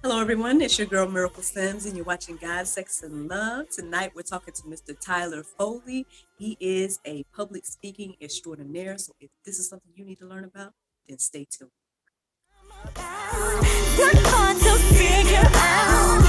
Hello, everyone. It's your girl, Miracle Sims, and you're watching God, Sex, and Love. Tonight, we're talking to Mr. Tyler Foley. He is a public speaking extraordinaire. So, if this is something you need to learn about, then stay tuned. Work hard to figure out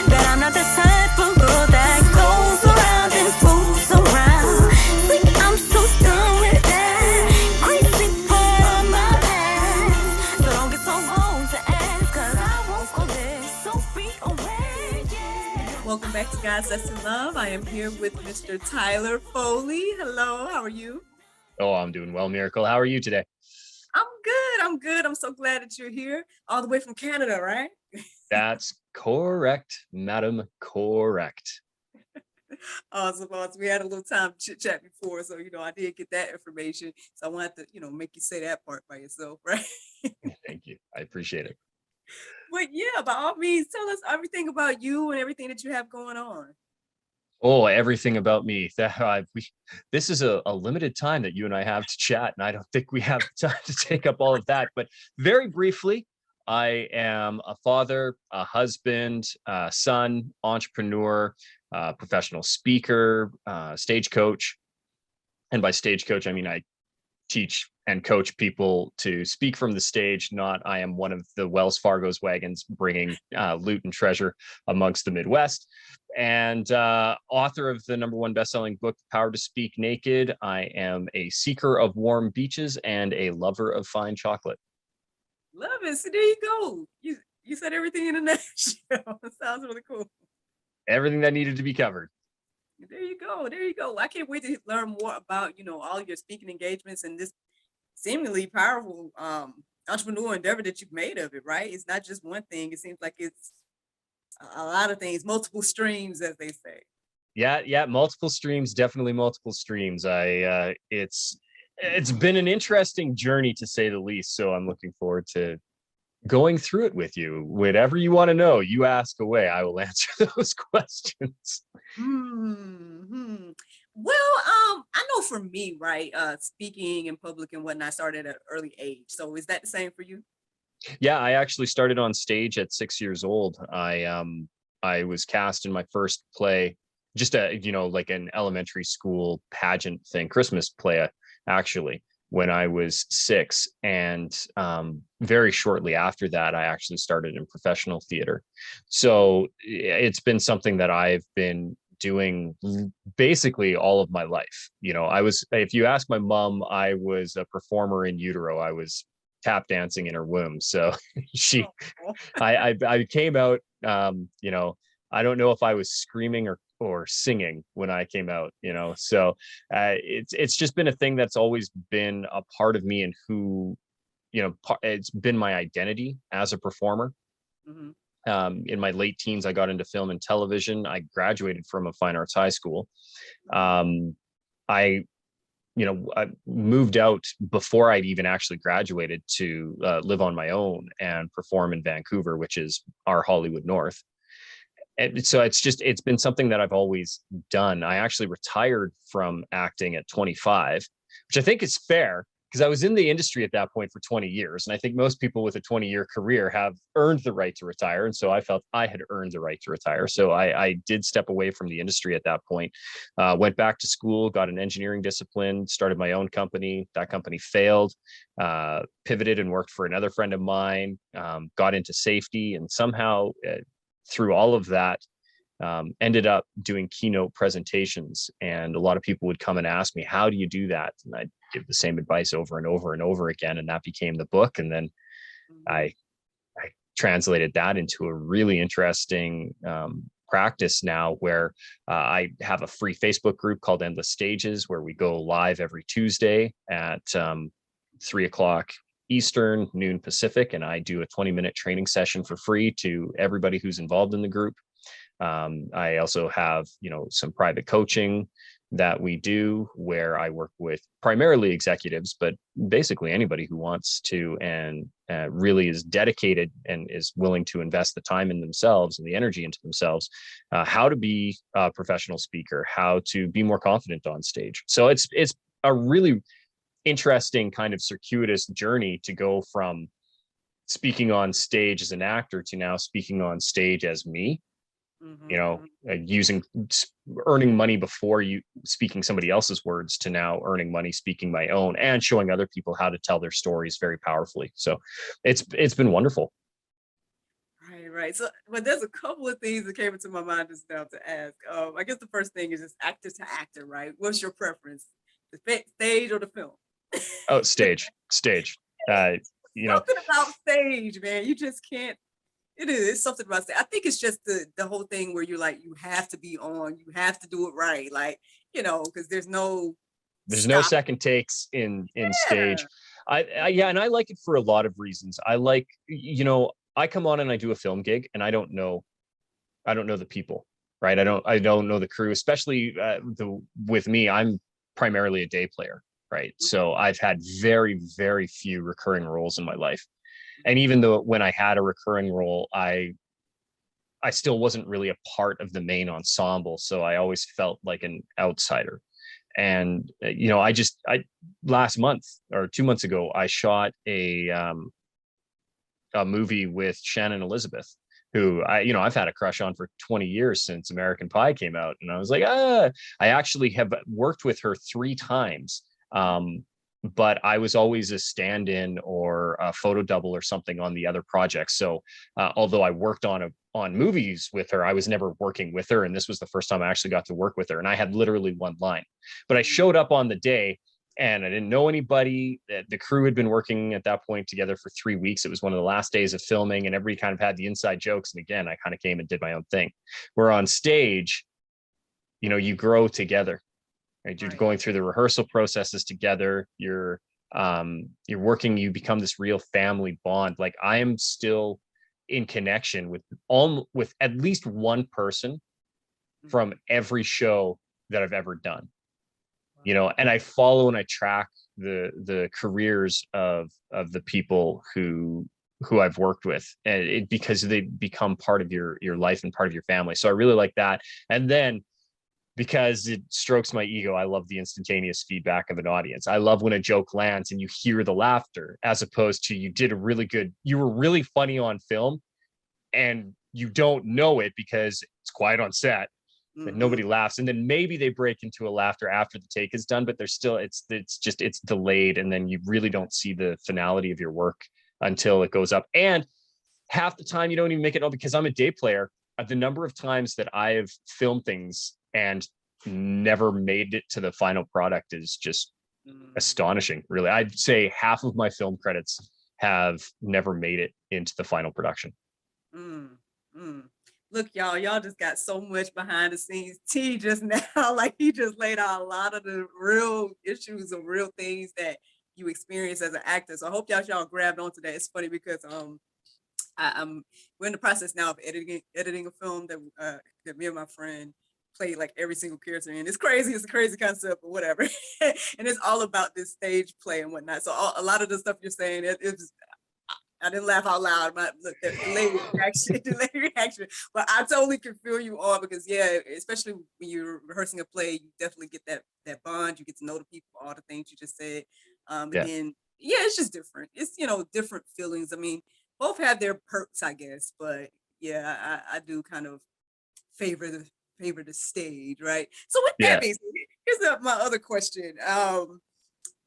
that I'm not the type of girl that goes around and fools around. Think I'm so done with that crazy part of my past. So don't get so old to ask, cause I won't go there, so be aware, yeah. Welcome back to God, Sex, and Love. I am here with Mr. Tyler Foley. Hello, how are you? Oh, I'm doing well, Miracle. How are you today? I'm good. I'm good. I'm so glad that you're here, all the way from Canada, right? That's correct, madam. Correct. Awesome, awesome. We had a little time chit chat before, so I did get that information. So I wanted to, make you say that part by yourself, right? Thank you. I appreciate it. But yeah, by all means, tell us everything about you and everything that you have going on. Oh, everything about me. This is a limited time that you and I have to chat, and I don't think we have time to take up all of that. But very briefly, I am a father, a husband, a son, entrepreneur, professional speaker, stage coach. And by stage coach, I mean I teach and coach people to speak from the stage, not I am one of the Wells Fargo's wagons bringing loot and treasure amongst the Midwest. And author of the #1 best-selling book, Power to Speak Naked. I am a seeker of warm beaches and a lover of fine chocolate. Love it. So there you go. You said everything in a nutshell. It sounds really cool. Everything that needed to be covered. There you go. There you go. I can't wait to learn more about, all your speaking engagements and this seemingly powerful entrepreneur endeavor that you've made of it, right? It's not just one thing. It seems like it's a lot of things, multiple streams, as they say. Yeah, multiple streams, definitely multiple streams. It's been an interesting journey to say the least. So I'm looking forward to going through it with you. Whatever you want to know, you ask away. I will answer those questions. Well, I know for me, right, speaking in public and whatnot started at an early age. So is that the same for you? Yeah, I actually started on stage at 6 years old. I was cast in my first play, just like an elementary school pageant thing, Christmas play, actually, when I was 6. And very shortly after that, I actually started in professional theater. So it's been something that I've been doing basically all of my life. If you ask my mom, I was a performer in utero. I was tap dancing in her womb. So I came out, I don't know if I was screaming or singing when I came out, so it's just been a thing that's always been a part of me and who, it's been my identity as a performer. Mm-hmm. In my late teens, I got into film and television. I graduated from a fine arts high school. I moved out before I'd even actually graduated to live on my own and perform in Vancouver, which is our Hollywood North. And so it's been something that I've always done. I actually retired from acting at 25, which I think is fair because I was in the industry at that point for 20 years. And I think most people with a 20-year career have earned the right to retire. And so I felt I had earned the right to retire. So I did step away from the industry at that point, went back to school, got an engineering discipline, started my own company. That company failed, pivoted and worked for another friend of mine, got into safety, and somehow through all of that, ended up doing keynote presentations. And a lot of people would come and ask me, how do you do that? And I'd give the same advice over and over and over again. And that became the book. And then I translated that into a really interesting practice now where I have a free Facebook group called Endless Stages, where we go live every Tuesday at 3:00 Eastern, noon Pacific, and I do a 20-minute training session for free to everybody who's involved in the group. I also have, some private coaching that we do where I work with primarily executives, but basically anybody who wants to and really is dedicated and is willing to invest the time in themselves and the energy into themselves, how to be a professional speaker, how to be more confident on stage. So it's a really interesting kind of circuitous journey to go from speaking on stage as an actor to now speaking on stage as me, you know, Mm-hmm. earning money before you speaking somebody else's words to now earning money speaking my own and showing other people how to tell their stories very powerfully. So it's been wonderful. Right, right. So, but there's a couple of things that came into my mind just now to ask. I guess the first thing is just actor to actor, right? What's your preference, the stage or the film? Oh, stage. Uh, you know, Something about stage, man. You just can't. It is it's something about stage. I think it's just the whole thing where you're like, you have to be on, you have to do it right, like because there's no there's no stop. second takes in stage. Yeah. Yeah, and I like it for a lot of reasons. I like, I come on and I do a film gig and I don't know the people, right? I don't know the crew, especially with me. I'm primarily a day player, right? So I've had very, very few recurring roles in my life. And even though when I had a recurring role, I still wasn't really a part of the main ensemble. So I always felt like an outsider. And I last month or 2 months ago, I shot a movie with Shannon Elizabeth, who I've had a crush on for 20 years since American Pie came out. And I was like, I actually have worked with her 3 times. But I was always a stand-in or a photo double or something on the other projects. So although I worked on movies with her, I was never working with her. And this was the first time I actually got to work with her. And I had literally one line, but I showed up on the day and I didn't know anybody. The crew had been working at that point together for 3 weeks. It was one of the last days of filming and everybody kind of had the inside jokes. And again, I kind of came and did my own thing. Where on stage, you grow together, right? You're Right. going through the rehearsal processes together. You're working, you become this real family bond. Like I am still in connection with at least one person from every show that I've ever done. And I follow and I track the careers of the people who I've worked with, and because they become part of your life and part of your family. So I really like that. And then because it strokes my ego, I love the instantaneous feedback of an audience. I love when a joke lands and you hear the laughter, as opposed to you were really funny on film and you don't know it because it's quiet on set and Mm-hmm. nobody laughs. And then maybe they break into a laughter after the take is done, but there's still, it's delayed. And then you really don't see the finality of your work until it goes up. And half the time you don't even make it all, because I'm a day player. The number of times that I have filmed things and never made it to the final product is just astonishing, really. I'd say half of my film credits have never made it into the final production. Mm, mm. Look, y'all just got so much behind the scenes tea just now. Like he just laid out a lot of the real issues and real things that you experience as an actor. So I hope y'all grabbed onto that. It's funny because I'm we're in the process now of editing a film that me and my friend played like every single character in. It's crazy. It's a crazy concept, but whatever. And it's all about this stage play and whatnot. So a lot of the stuff you're saying, it's I didn't laugh out loud. My the delayed reaction, delayed reaction. But I totally can feel you on because yeah, especially when you're rehearsing a play, you definitely get that bond. You get to know the people, all the things you just said. And Yeah. then yeah, it's just different. It's different feelings. I mean, both have their perks, I guess. But yeah, I do kind of favor the stage, right? So with that Yeah. being said, here's my other question.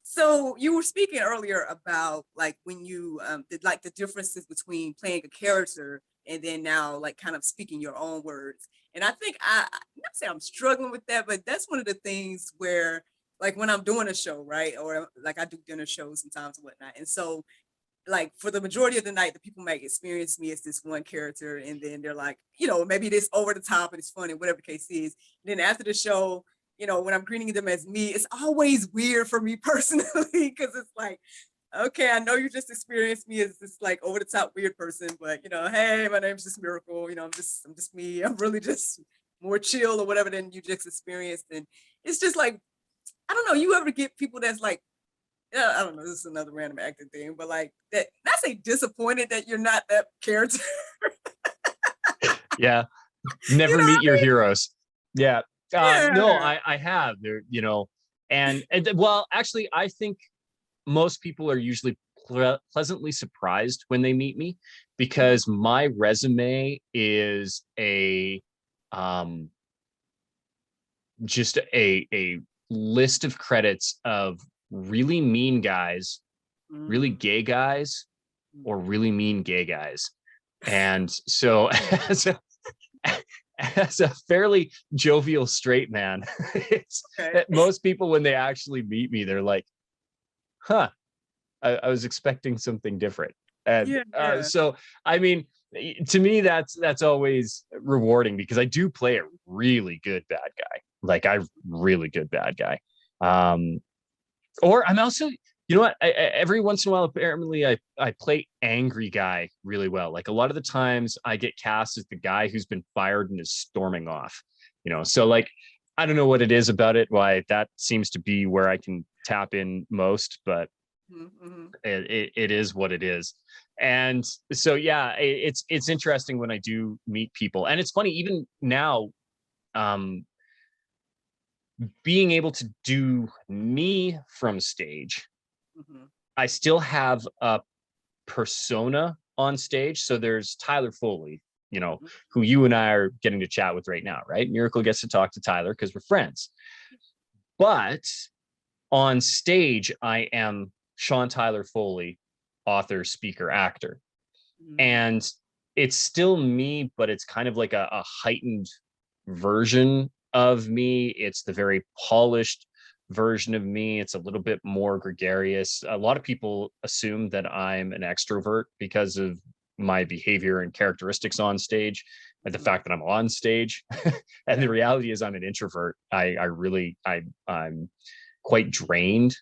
So you were speaking earlier about like when you did like the differences between playing a character and then now like kind of speaking your own words. And I think not say I'm struggling with that, but that's one of the things where like when I'm doing a show, right? Or like I do dinner shows sometimes and whatnot. And so like for the majority of the night, the people might experience me as this one character, and then they're like, maybe this over the top and it's funny, whatever the case is. And then after the show, when I'm greeting them as me, it's always weird for me personally because it's like, okay, I know you just experienced me as this like over the top weird person, but hey, my name's just Miracle. I'm just me. I'm really just more chill or whatever than you just experienced, and it's just like I don't know. You ever get people that's like yeah, I don't know. This is another random acting thing, but like that, not say disappointed that you're not that character. Yeah. You Never know meet what your heroes. Yeah. I No, mean? I have there, and well, actually, I think most people are usually pleasantly surprised when they meet me, because my resume is just a list of credits of really mean guys, really Mm. gay guys, or really mean gay guys. And so as a fairly jovial straight man, it's Okay. most people, when they actually meet me, they're like, huh, I was expecting something different. And Yeah, yeah. so, I mean, to me, that's always rewarding, because I do play a really good bad guy. Like, I really good bad guy. Or I'm also, you know what? Every once in a while, apparently, I play angry guy really well. Like, a lot of the times, I get cast as the guy who's been fired and is storming off. So like, I don't know what it is about it, why that seems to be where I can tap in most, but Mm-hmm. it is what it is. And so, yeah, it's interesting when I do meet people, and it's funny even now, um, being able to do me from stage. Mm-hmm. I still have a persona on stage. So there's Tyler Foley, who you and I are getting to chat with right now, right? Miracle gets to talk to Tyler because we're friends. But on stage, I am Sean Tyler Foley, author, speaker, actor. Mm-hmm. And it's still me, but it's kind of like a heightened version of me. It's the very polished version of me. It's a little bit more gregarious. A lot of people assume that I'm an extrovert because of my behavior and characteristics on stage, and the fact that I'm on stage. And the reality is I'm an introvert. I'm quite drained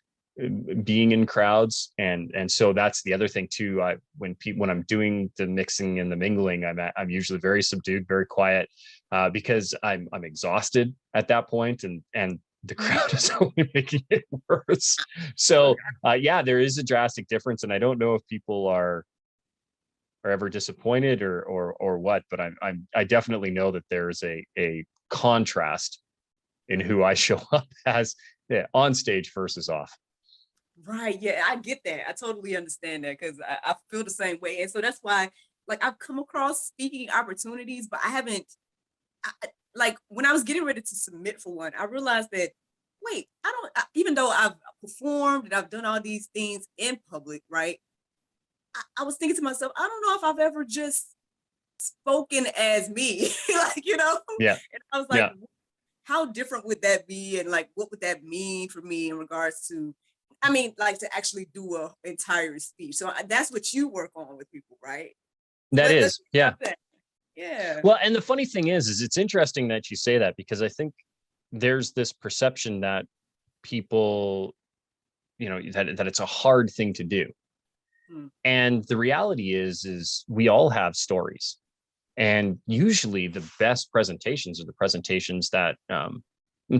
being in crowds, and so that's the other thing too. When I'm doing the mixing and the mingling, I'm usually very subdued, very quiet, because I'm exhausted at that point, and the crowd is only making it worse. So yeah, there is a drastic difference, and I don't know if people are ever disappointed or what, but I definitely know that there's a contrast in who I show up as, on stage versus off. Right. Yeah, I get that. I totally understand that because I feel the same way. And so that's why, like, I've come across speaking opportunities, but I haven't, like, when I was getting ready to submit for one, I realized that, wait, even though I've performed and I've done all these things in public, right? I was thinking to myself, I don't know if I've ever just spoken as me, like, Yeah, and I was like, yeah. how different would that be? And like, what would that mean for me in regards to, I mean, like to actually do a entire speech. So that's what you work on with people, right? So That let's is, talk yeah. about that. Yeah. Well, and the funny thing is it's interesting that you say that, because I think there's this perception that people, that it's a hard thing to do. Hmm. And the reality is we all have stories. And usually the best presentations are the presentations that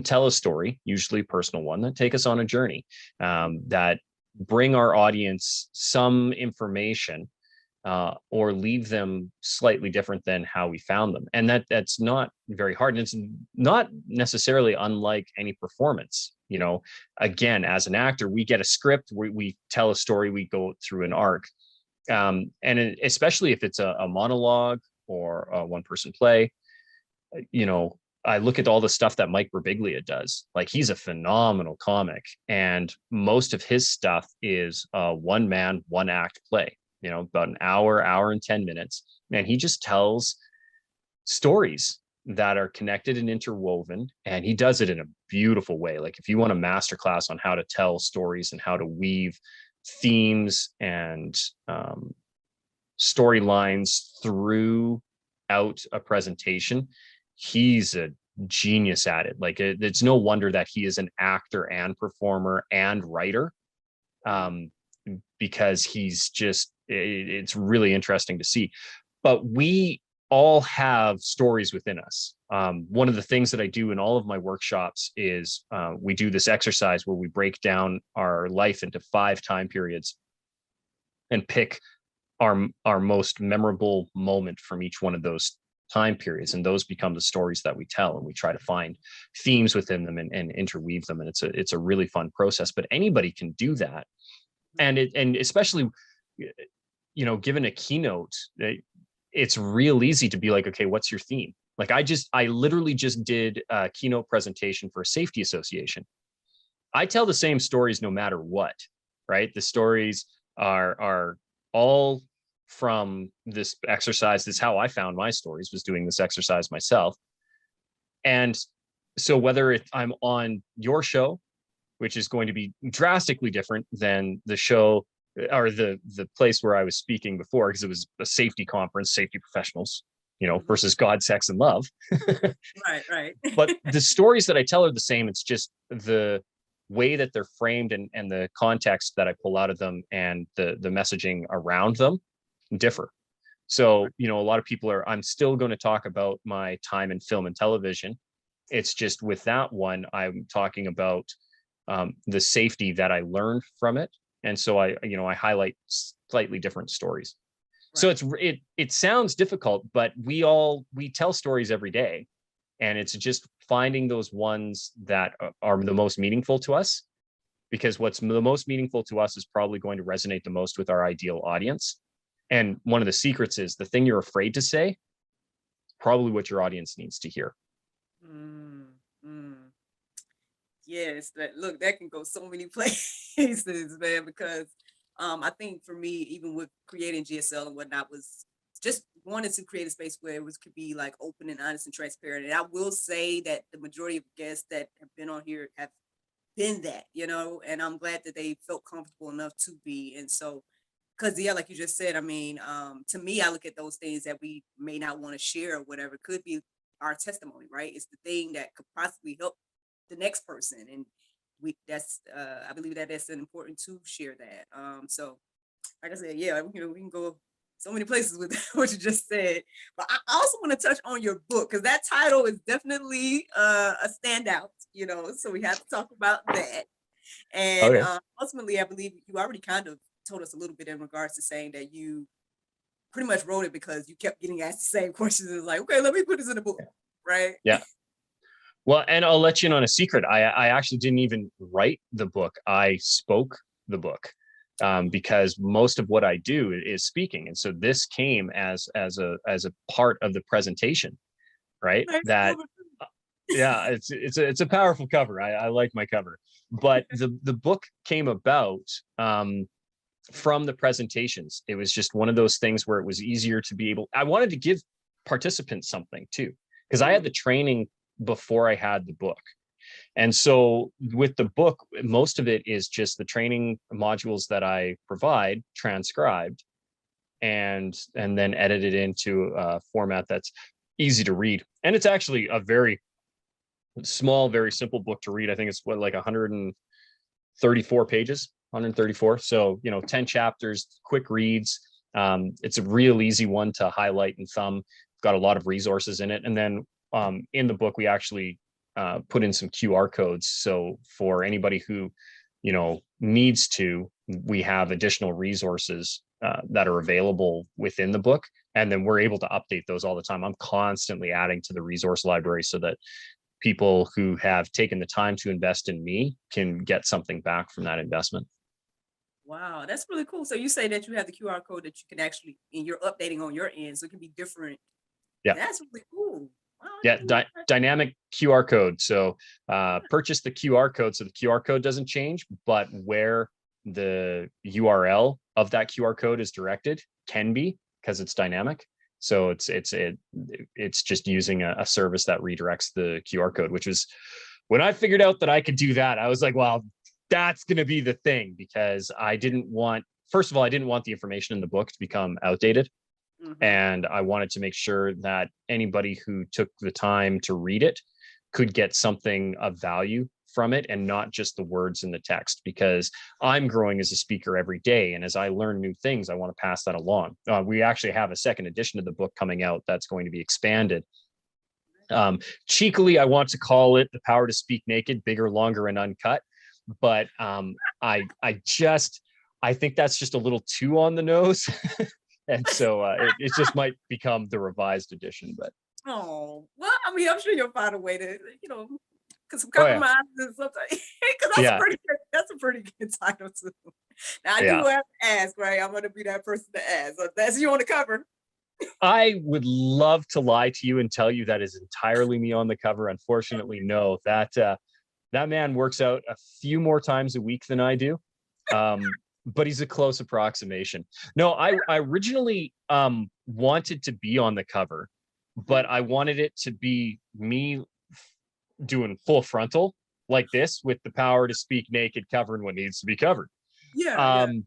tell a story, usually a personal one, that take us on a journey, that bring our audience some information, or leave them slightly different than how we found them. And that's not very hard. And it's not necessarily unlike any performance. Again, as an actor, we get a script, we tell a story, we go through an arc. Especially if it's a monologue or a one-person play, I look at all the stuff that Mike Birbiglia does. Like, he's a phenomenal comic, and most of his stuff is one man, one act play, about an hour and 10 minutes. And he just tells stories that are connected and interwoven, and he does it in a beautiful way. Like, if you want a masterclass on how to tell stories and how to weave themes and storylines throughout a presentation, he's a genius at it. Like, it's no wonder that he is an actor and performer and writer, because it's really interesting to see. But we all have stories within us. One of the things that I do in all of my workshops is we do this exercise where we break down our life into 5 time periods and pick our most memorable moment from each one of those time periods, and those become the stories that we tell, and we try to find themes within them and interweave them, and it's a really fun process. But anybody can do that. and especially, given a keynote, it's real easy to be like, okay, what's your theme? Like I literally just did a keynote presentation for a safety association. I tell the same stories no matter what, right? The stories are all from this exercise. This is how I found my stories, was doing this exercise myself. And so whether I'm on your show, which is going to be drastically different than the show or the place where I was speaking before, because it was a safety conference, safety professionals, versus God, sex, and love. Right. But the stories that I tell are the same. It's just the way that they're framed and the context that I pull out of them and the messaging around them differ. So, a lot of people I'm still going to talk about my time in film and television. It's just with that one, I'm talking about the safety that I learned from it. And so I highlight slightly different stories. Right. So it sounds difficult, but we tell stories every day. And it's just finding those ones that are the most meaningful to us, because what's the most meaningful to us is probably going to resonate the most with our ideal audience. And one of the secrets is the thing you're afraid to say, probably what your audience needs to hear. Yes, that can go so many places, man, because I think for me, even with creating GSL and whatnot, was just wanted to create a space where it could be like open and honest and transparent. And I will say that the majority of guests that have been on here have been that, and I'm glad that they felt comfortable enough to be. And so, because like you just said, I mean, to me, I look at those things that we may not want to share or whatever, could be our testimony, right? It's the thing that could possibly help the next person. And I believe that that's important to share that. So like I said, yeah, we can go so many places with what you just said, but I also want to touch on your book, because that title is definitely a standout, so we have to talk about that. And okay. Ultimately, I believe you already kind of told us a little bit in regards to saying that you pretty much wrote it because you kept getting asked the same questions. It was like, okay, let me put this in a book, right? Yeah. Well, and I'll let you in on a secret. I actually didn't even write the book. I spoke the book because most of what I do is speaking. And so this came as a part of the presentation, right? Nice. That, yeah, it's a powerful cover. I like my cover, but the book came about from the presentations. It was just one of those things where it was easier to be able, I wanted to give participants something too, because I had the training before I had the book. And so with the book, most of it is just the training modules that I provide transcribed and then edited into a format that's easy to read. And it's actually a very small, very simple book to read. I think it's like 134 pages, 134. So, 10 chapters, quick reads. It's a real easy one to highlight and thumb. Got a lot of resources in it. And then in the book, we actually put in some QR codes. So for anybody who, needs to, we have additional resources that are available within the book. And then we're able to update those all the time. I'm constantly adding to the resource library so that people who have taken the time to invest in me can get something back from that investment. Wow, that's really cool. So you say that you have the QR code that you can actually, and you're updating on your end, so it can be different. Yeah, that's really cool. Wow, yeah, dynamic QR code. So purchase the QR code so the QR code doesn't change, but where the URL of that QR code is directed can be, because it's dynamic. So it's just using a service that redirects the QR code, which was when I figured out that I could do that, I was like, well, that's going to be the thing, because first of all, I didn't want the information in the book to become outdated. Mm-hmm. And I wanted to make sure that anybody who took the time to read it could get something of value from it, and not just the words in the text, because I'm growing as a speaker every day. And as I learn new things, I want to pass that along. We actually have a second edition of the book coming out that's going to be expanded. Cheekily, I want to call it The Power to Speak Naked, Bigger, Longer, and Uncut. But I think that's just a little too on the nose. And so it just might become the revised edition. But well, I mean, I'm sure you'll find a way to, because some compromises and something. Because that's a pretty good title too. Now, I do Yeah. have to ask, right? I'm gonna be that person to ask. So that's you on the cover. I would love to lie to you and tell you that is entirely me on the cover. Unfortunately, no. That man works out a few more times a week than I do. But he's a close approximation. No, I originally wanted to be on the cover, but I wanted it to be me doing full frontal like this with the power to speak naked, covering what needs to be covered. Yeah, yeah. Um,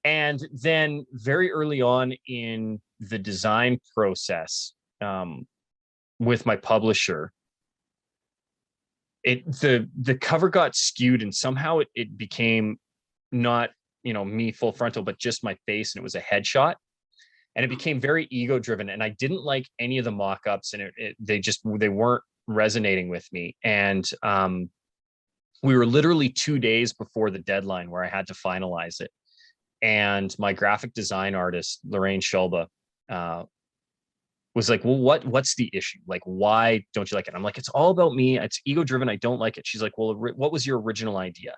and then very early on in the design process, with my publisher, the cover got skewed and somehow it became not, me full frontal, but just my face, and it was a headshot. And it became very ego driven, and I didn't like any of the mock-ups, and they weren't resonating with me. And we were literally 2 days before the deadline where I had to finalize it. And my graphic design artist, Lorraine Shulba, was like, well, what's the issue? Like, why don't you like it? I'm like, it's all about me. It's ego driven. I don't like it. She's like, well, what was your original idea?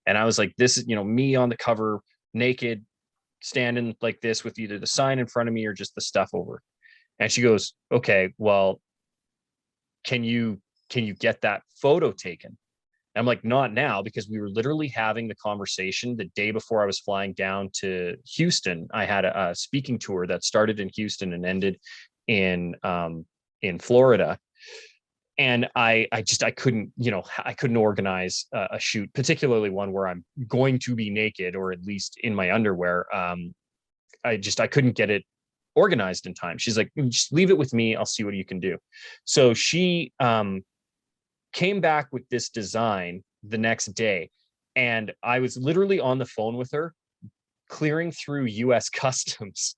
And I was like, this is, me on the cover, naked, standing like this with either the sign in front of me or just the stuff over. And she goes, okay, well, can you get that photo taken? I'm like, not now, because we were literally having the conversation the day before I was flying down to Houston. I had a speaking tour that started in Houston and ended in Florida. And I couldn't, I couldn't organize a shoot, particularly one where I'm going to be naked, or at least in my underwear. I couldn't get it organized in time. She's like, just leave it with me. I'll see what you can do. So she came back with this design the next day, and I was literally on the phone with her clearing through US customs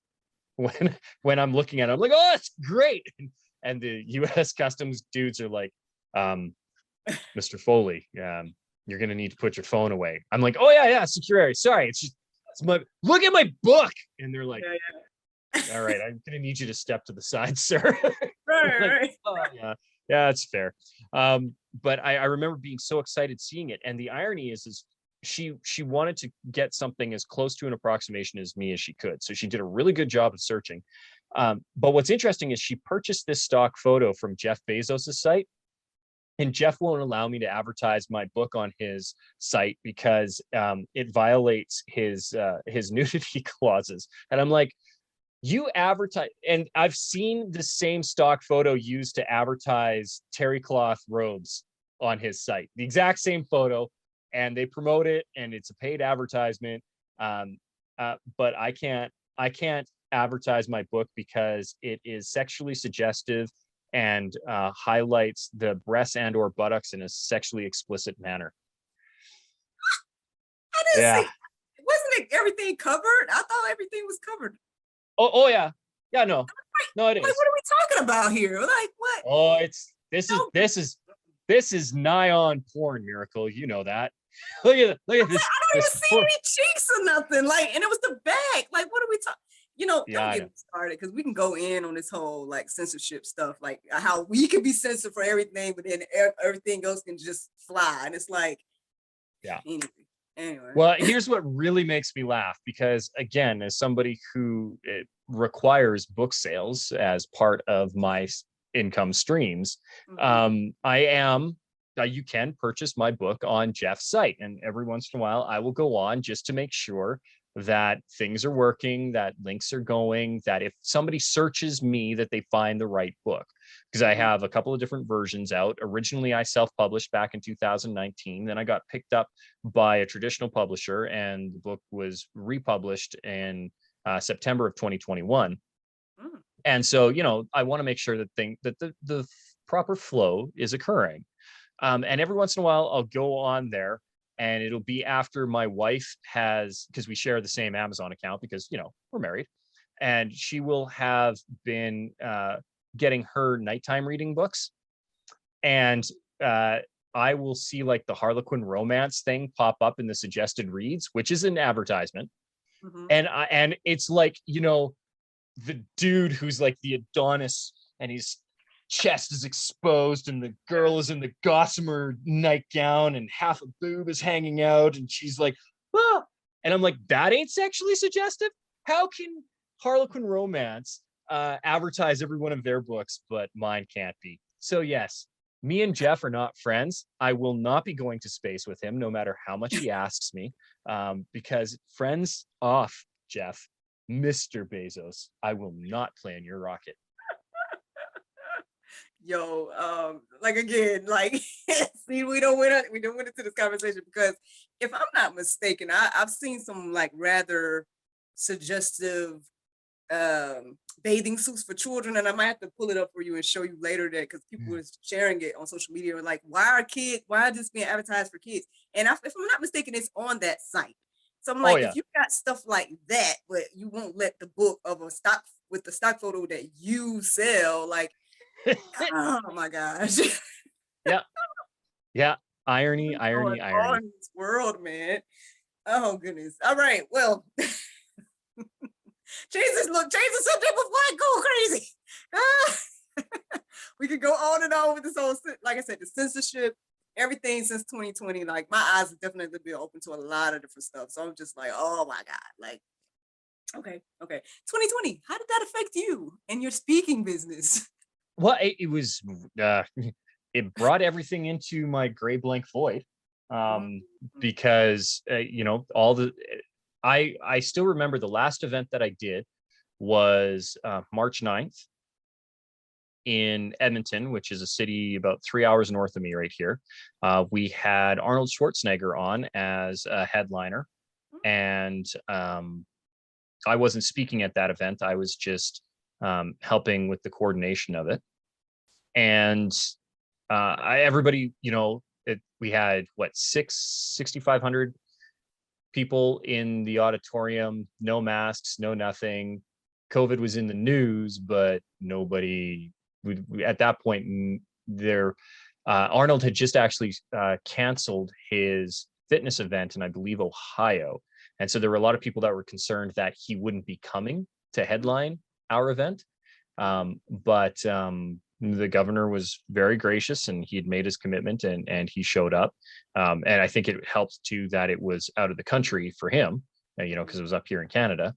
when I'm looking at it. I'm like, oh, that's great. And the US customs dudes are like, Mr. Foley, you're gonna need to put your phone away. I'm like, oh yeah, secure area. Sorry, it's look at my book. And they're like, Yeah. all right, I'm gonna need you to step to the side, sir. Right, Like, right. oh, yeah, that's fair. But I remember being so excited seeing it. And the irony is she wanted to get something as close to an approximation as me as she could. So she did a really good job of searching. But what's interesting is she purchased this stock photo from Jeff Bezos's site. And Jeff won't allow me to advertise my book on his site because it violates his nudity clauses. And I'm like, you advertise, and I've seen the same stock photo used to advertise terry cloth robes on his site, the exact same photo, and they promote it, and it's a paid advertisement. But I can't advertise my book because it is sexually suggestive and highlights the breasts and or buttocks in a sexually explicit manner. I didn't Yeah. see. Wasn't it everything covered? I thought everything was covered. Oh yeah. Yeah, no, it is. Like, what are we talking about here? Like, what? Oh, this is nigh on porn, Miracle. You know that. Look at this. I don't even This see any cheeks or nothing. Like, and it was the back. Like, what are we talking? Don't Yeah, get me started, because we can go in on this whole like censorship stuff, like how we can be censored for everything, but then everything else can just fly. And it's like, yeah. Anyway. Well, here's what really makes me laugh, because again, as somebody who requires book sales as part of my income streams, you can purchase my book on Jeff's site, and every once in a while I will go on just to make sure that things are working, that links are going, that if somebody searches me, that they find the right book. Because I have a couple of different versions out. Originally, I self-published back in 2019. Then I got picked up by a traditional publisher, and the book was republished in September of 2021. And so, I want to make sure that the proper flow is occurring. And every once in a while, I'll go on there, and it'll be after my wife has, because we share the same Amazon account, because, we're married, and she will have been getting her nighttime reading books. And I will see like the Harlequin romance thing pop up in the suggested reads, which is an advertisement. And it's like, the dude who's like the Adonis, and his chest is exposed, and the girl is in the gossamer nightgown, and half a boob is hanging out, and she's like, And I'm like, that ain't sexually suggestive? How can Harlequin romance advertise every one of their books, but mine can't be? So yes, me and Jeff are not friends. I will not be going to space with him, no matter how much he asks me, because friends off, Jeff. Mr. Bezos, I will not plan your rocket. Yo, like again, like see, we don't went into this conversation because if I'm not mistaken, I've seen some like rather suggestive bathing suits for children, and I might have to pull it up for you and show you later that because people are sharing it on social media and like, why are this being advertised for kids? And if I'm not mistaken, it's on that site. So I'm like, if you got stuff like that, but you won't let the book of a stock with the stock photo that you sell, like, oh my gosh. Yeah. Irony. On this world, man. Oh goodness. All right. Well, change the subject before I go crazy. We could go on and on with this whole, like I said, the censorship, everything since 2020. Like my eyes have definitely been open to a lot of different stuff. So I'm just like, oh my God. Like, okay. 2020, how did that affect you and your speaking business? Well, it was, it brought everything into my gray blank void, because, I still remember the last event that I did was March 9th in Edmonton, which is a city about 3 hours north of me right here. We had Arnold Schwarzenegger on as a headliner, and I wasn't speaking at that event. I was just helping with the coordination of it. And everybody, we had 6,500 people in the auditorium, no masks, no nothing. COVID was in the news, but nobody at that point there. Arnold had just actually canceled his fitness event in, I believe, Ohio. And so there were a lot of people that were concerned that he wouldn't be coming to headline our event. But the governor was very gracious, and he had made his commitment, and he showed up. And I think it helped too that it was out of the country for him, because it was up here in Canada.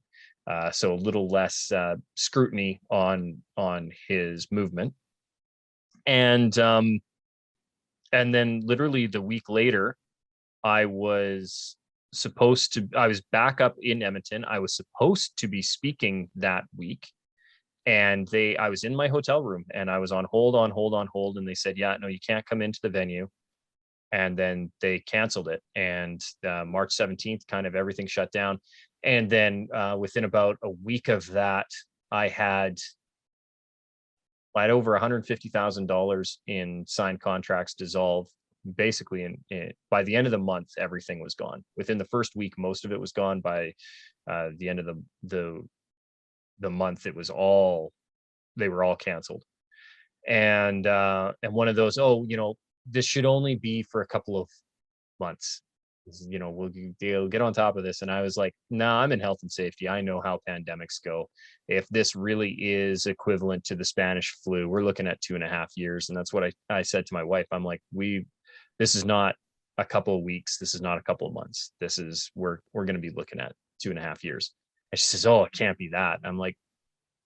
So a little less scrutiny on his movement. And then literally the week later, I was back up in Edmonton. I was supposed to be speaking that week. And I was in my hotel room, and I was on hold. And they said, yeah, no, you can't come into the venue. And then they canceled it. And March 17th, kind of everything shut down. And then within about a week of that, I had over $150,000 in signed contracts dissolve. Basically, by the end of the month, everything was gone. Within the first week, most of it was gone. By the end of the month, they were all canceled. And one of those, this should only be for a couple of months, we'll get on top of this. And I was like, no, I'm in health and safety. I know how pandemics go. If this really is equivalent to the Spanish flu, we're looking at 2.5 years. And that's what I said to my wife. I'm like, this is not a couple of weeks. This is not a couple of months. We're going to be looking at 2.5 years. And she says, oh, it can't be that. I'm like,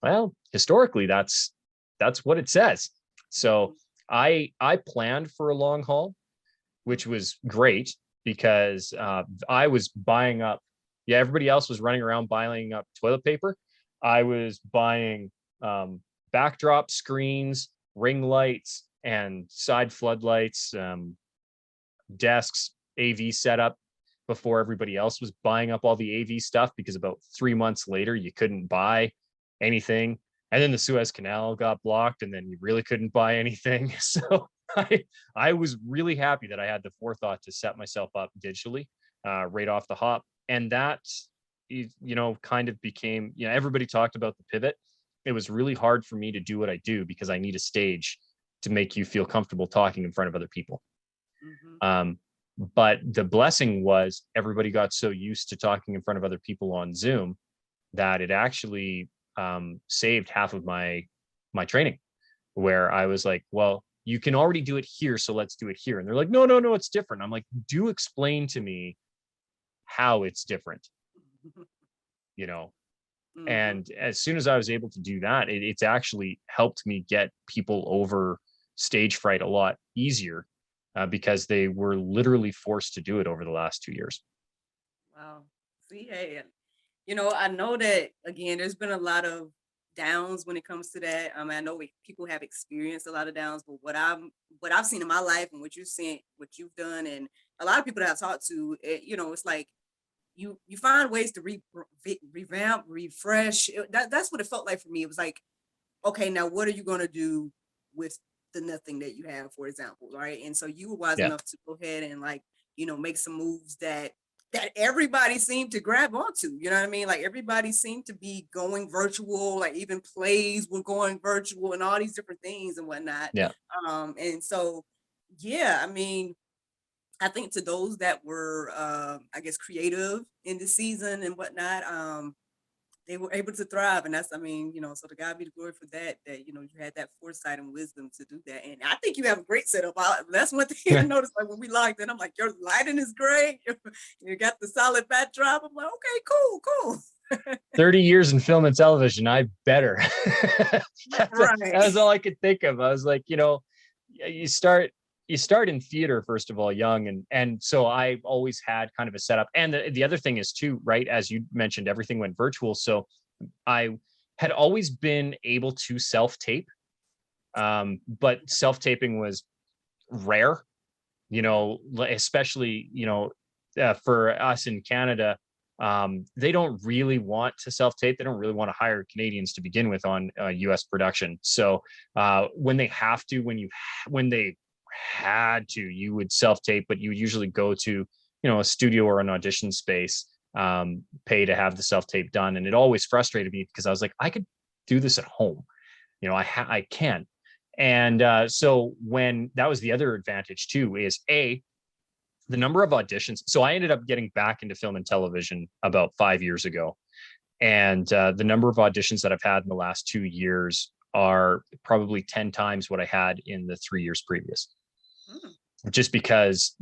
well, historically, that's what it says. So I planned for a long haul, which was great, because I was buying up. Yeah, everybody else was running around buying up toilet paper. I was buying backdrop screens, ring lights, and side floodlights, desks, AV setup, before everybody else was buying up all the AV stuff, because about 3 months later, you couldn't buy anything. And then the Suez Canal got blocked, and then you really couldn't buy anything. So I was really happy that I had the forethought to set myself up digitally right off the hop. And that, kind of became, everybody talked about the pivot. It was really hard for me to do what I do, because I need a stage to make you feel comfortable talking in front of other people. But the blessing was everybody got so used to talking in front of other people on Zoom that it actually saved half of my training, where I was like, well, you can already do it here, so let's do it here. And they're like, no, it's different. I'm like, do explain to me how it's different, you know. Mhm. And as soon as I was able to do that, it's actually helped me get people over stage fright a lot easier, because they were literally forced to do it over the last 2 years. Wow. See, hey, I know that again, there's been a lot of downs when it comes to that. I know people have experienced a lot of downs, but what I've seen in my life and what you've seen, what you've done, and a lot of people that I've talked to, it's like you find ways to revamp, refresh. That's what it felt like for me. It was like, okay, now what are you going to do with the nothing that you have, for example, right? And so you were wise Yeah. enough to go ahead and like, make some moves that everybody seemed to grab onto. You know what I mean? Like everybody seemed to be going virtual, like even plays were going virtual and all these different things and whatnot. Yeah. And so, yeah, I mean, I think to those that were, I guess, creative in the season and whatnot, they were able to thrive. And that's, I mean, so to God be the glory for that, you had that foresight and wisdom to do that. And I think you have a great setup. That's one thing I noticed, like when we logged in, I'm like, your lighting is great. You got the solid backdrop. I'm like, okay, cool. 30 years in film and television, I better. Right. That's all I could think of. I was like, you start in theater first of all young, and so I always had kind of a setup. And the other thing is too, right, as you mentioned, everything went virtual, so I had always been able to self-tape, but self-taping was rare, especially for us in Canada. They don't really want to self-tape. They don't really want to hire Canadians to begin with on US production. So when they have to, when they had to, you would self-tape, but you would usually go to a studio or an audition space, pay to have the self-tape done. And it always frustrated me because I was like, I could do this at home. I can. And so when that was the other advantage too, is the number of auditions. So I ended up getting back into film and television about 5 years ago. And the number of auditions that I've had in the last 2 years are probably 10 times what I had in the 3 years previous. Mm. Just because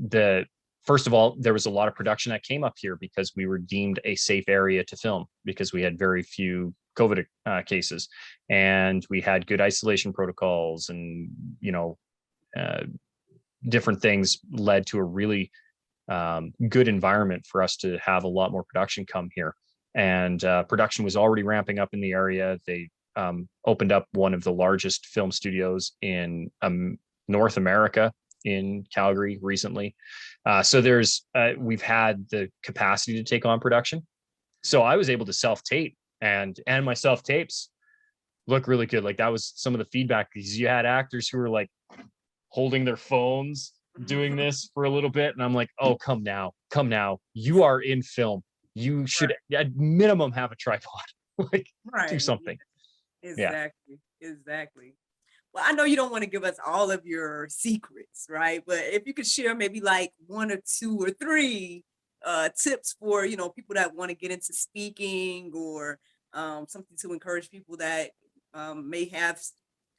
first of all, there was a lot of production that came up here because we were deemed a safe area to film because we had very few COVID cases, and we had good isolation protocols, and different things led to a really good environment for us to have a lot more production come here. And production was already ramping up in the area. They opened up one of the largest film studios in North America in Calgary recently. So we've had the capacity to take on production. So I was able to self-tape, and my self-tapes look really good. Like that was some of the feedback, because you had actors who were like holding their phones doing this for a little bit, and I'm like, oh, come now, you are in film, you should at minimum have a tripod. Like, do Right. something. Yeah. Exactly. Well, I know you don't want to give us all of your secrets, right? But if you could share maybe like one or two or three tips for, people that want to get into speaking, or something to encourage people that may have,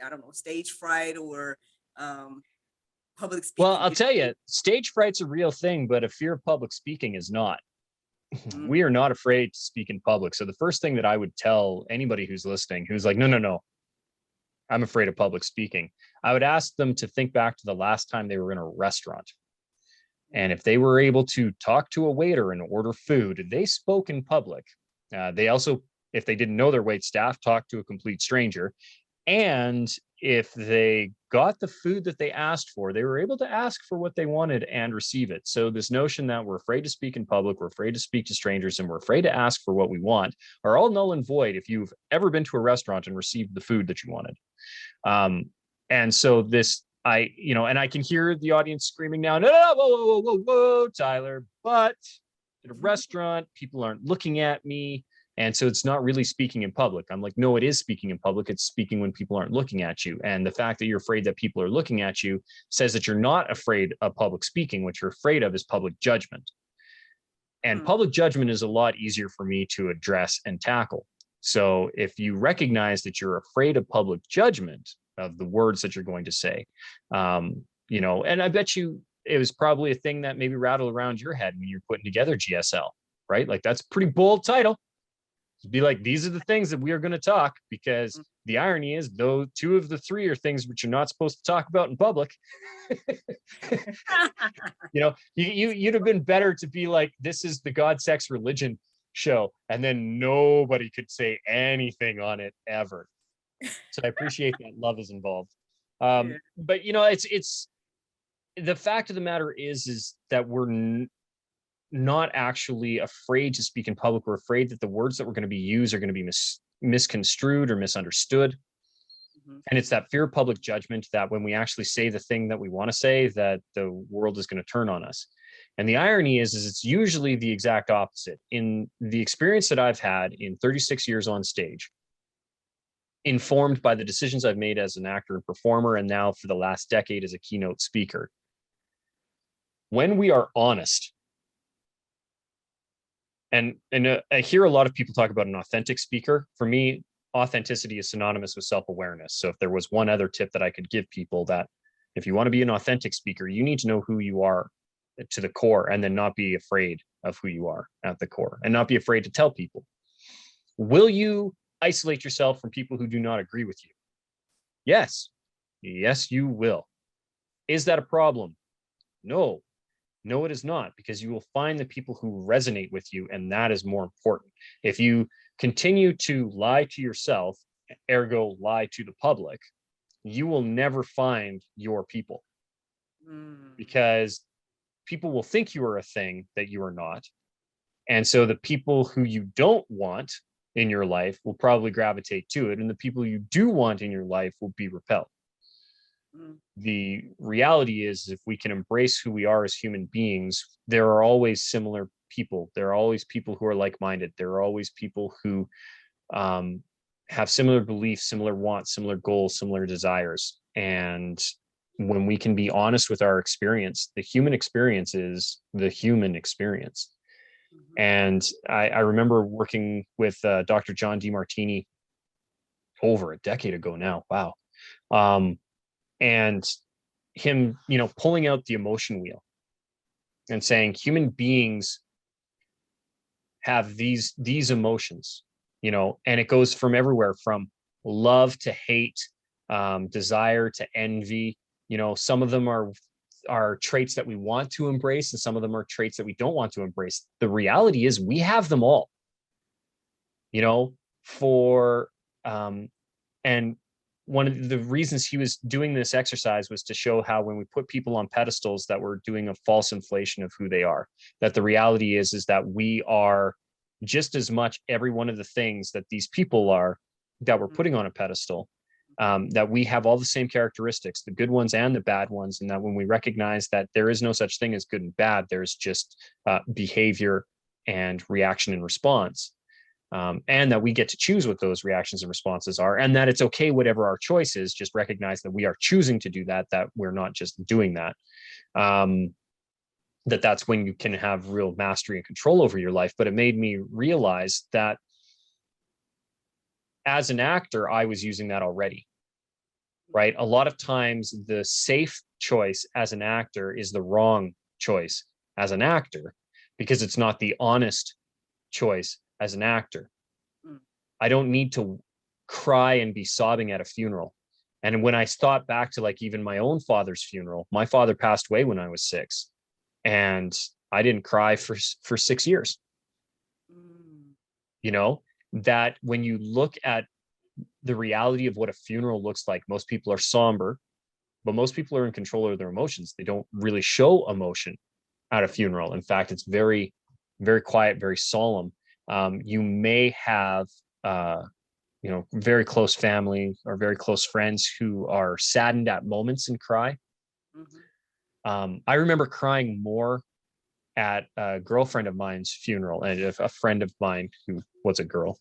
I don't know, stage fright or public Well, speaking I'll tell issues. you, stage fright's a real thing, but a fear of public speaking is not. We Mhm. are not afraid to speak in public. So the first thing that I would tell anybody who's listening, who's like, no, I'm afraid of public speaking, I would ask them to think back to the last time they were in a restaurant. And if they were able to talk to a waiter and order food, they spoke in public. They also, if they didn't know their wait staff, talked to a complete stranger. And if they got the food that they asked for, they were able to ask for what they wanted and receive it. So this notion that we're afraid to speak in public, we're afraid to speak to strangers, and we're afraid to ask for what we want are all null and void if you've ever been to a restaurant and received the food that you wanted. And so and I can hear the audience screaming now, no, whoa, Tyler, but at a restaurant, people aren't looking at me. And so it's not really speaking in public. I'm like, no, it is speaking in public. It's speaking when people aren't looking at you. And the fact that you're afraid that people are looking at you says that you're not afraid of public speaking. What you're afraid of is public judgment. And public judgment is a lot easier for me to address and tackle. So if you recognize that you're afraid of public judgment, of the words that you're going to say, and I bet you it was probably a thing that maybe rattled around your head when you're putting together GSL. right? Like that's a pretty bold title. To be like, these are the things that we are going to talk, because the irony is, though, 2 of the 3 are things which you're not supposed to talk about in public. You'd have been better to be like, this is the God, Sex, Religion show, and then nobody could say anything on it ever. So I appreciate that love is involved. But it's the fact of the matter is that we're not actually afraid to speak in public. We're afraid that the words that we're going to be used are going to be misconstrued or misunderstood. And it's that fear of public judgment, that when we actually say the thing that we want to say, that the world is going to turn on us. And the irony is it's usually the exact opposite. In the experience that I've had in 36 years on stage, informed by the decisions I've made as an actor and performer, and now for the last decade as a keynote speaker, when we are honest, and I hear a lot of people talk about an authentic speaker. For me, authenticity is synonymous with self-awareness. So if there was one other tip that I could give people, that if you want to be an authentic speaker, you need to know who you are to the core, and then not be afraid of who you are at the core, and not be afraid to tell people. Will you isolate yourself from people who do not agree with you? Yes, you will. Is that a problem? No, it is not, because you will find the people who resonate with you, and that is more important. If you continue to lie to yourself, ergo lie to the public, you will never find your people, because people will think you are a thing that you are not. And so the people who you don't want in your life will probably gravitate to it, and the people you do want in your life will be repelled. The reality is, if we can embrace who we are as human beings, there are always similar people. There are always people who are like-minded. There are always people who have similar beliefs, similar wants, similar goals, similar desires. And when we can be honest with our experience, the human experience is the human experience. And I remember working with Dr. John DeMartini over a decade ago now. Wow. And him, pulling out the emotion wheel and saying human beings have these emotions, and it goes from everywhere, from love to hate, desire to envy. Some of them are traits that we want to embrace, and some of them are traits that we don't want to embrace. The reality is we have them all, and one of the reasons he was doing this exercise was to show how when we put people on pedestals, that we're doing a false inflation of who they are. That the reality is that we are just as much every one of the things that these people are that we're putting on a pedestal. That we have all the same characteristics, the good ones and the bad ones. And that when we recognize that there is no such thing as good and bad, there's just behavior and reaction and response. And that we get to choose what those reactions and responses are, and that it's okay, whatever our choice is, just recognize that we are choosing to do that, that we're not just doing that. That's when you can have real mastery and control over your life. But it made me realize that as an actor, I was using that already, right? A lot of times the safe choice as an actor is the wrong choice as an actor, because it's not the honest choice as an actor. I don't need to cry and be sobbing at a funeral. And when I thought back to even my own father's funeral, my father passed away when I was 6, and I didn't cry for 6 years. That when you look at the reality of what a funeral looks like, most people are somber, but most people are in control of their emotions. They don't really show emotion at a funeral. In fact, it's very, very quiet, very solemn. You may have, very close family or very close friends who are saddened at moments and cry. I remember crying more at a girlfriend of mine's funeral, and a friend of mine who was a girl,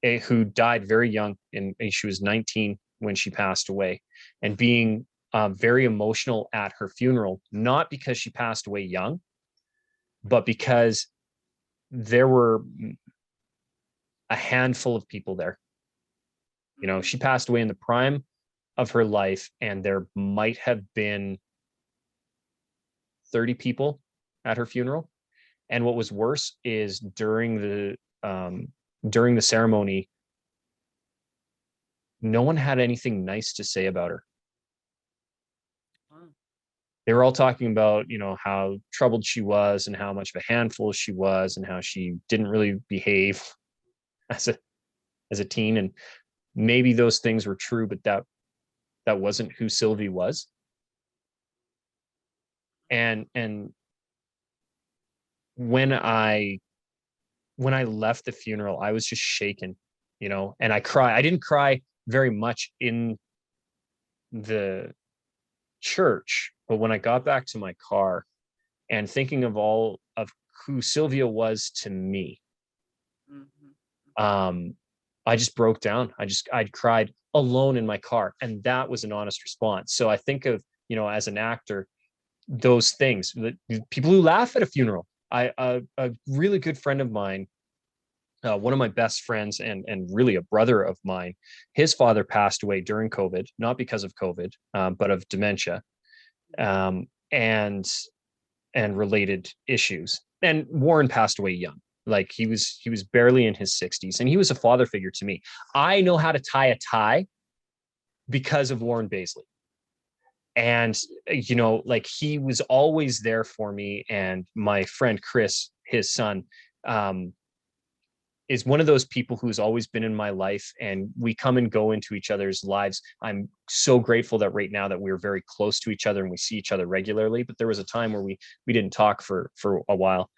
who died very young, and she was 19 when she passed away, and being very emotional at her funeral, not because she passed away young, but because there were a handful of people there. She passed away in the prime of her life, and there might have been 30 people at her funeral. And what was worse is during the ceremony, no one had anything nice to say about her. Wow. They were all talking about, how troubled she was and how much of a handful she was and how she didn't really behave as a teen. And maybe those things were true, but that wasn't who Sylvie was. And when I left the funeral, I was just shaken, and I cried. I didn't cry very much in the church, but when I got back to my car and thinking of all of who Sylvia was to me, I just broke down. I cried alone in my car, and that was an honest response. So I think of, as an actor, those things, the people who laugh at a funeral. A really good friend of mine, one of my best friends and really a brother of mine, his father passed away during COVID, not because of COVID, but of dementia, and related issues. And Warren passed away young. Like he was barely in his 60s, and he was a father figure to me. I know how to tie a tie because of Warren Baisley. And, like he was always there for me. And my friend Chris, his son, is one of those people who's always been in my life, and we come and go into each other's lives. I'm so grateful that right now that we're very close to each other and we see each other regularly. But there was a time where we didn't talk for a while.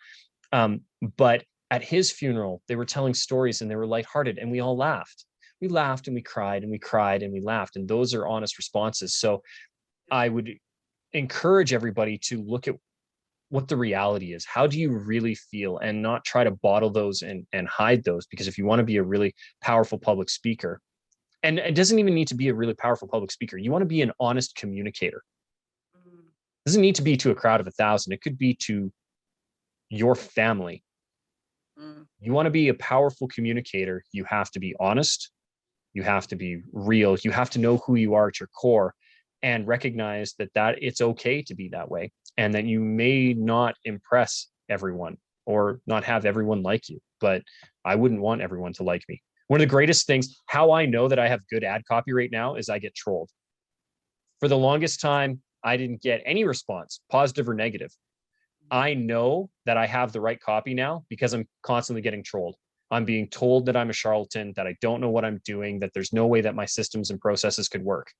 But at his funeral, they were telling stories and they were lighthearted, and we all laughed. We laughed and we cried and we cried and we laughed. And those are honest responses. So I would encourage everybody to look at what the reality is. How do you really feel, and not try to bottle those and hide those? Because if you want to be a really powerful public speaker, and it doesn't even need to be a really powerful public speaker, you want to be an honest communicator. It doesn't need to be to a crowd of 1,000. It could be to your family. You want to be a powerful communicator, you have to be honest, you have to be real, you have to know who you are at your core, and recognize that it's okay to be that way, and that you may not impress everyone or not have everyone like you. But I wouldn't want everyone to like me. One of the greatest things, how I know that I have good ad copy right now, is I get trolled. For the longest time, I didn't get any response, positive or negative. I know that I have the right copy now because I'm constantly getting trolled. I'm being told that I'm a charlatan, that I don't know what I'm doing, that there's no way that my systems and processes could work.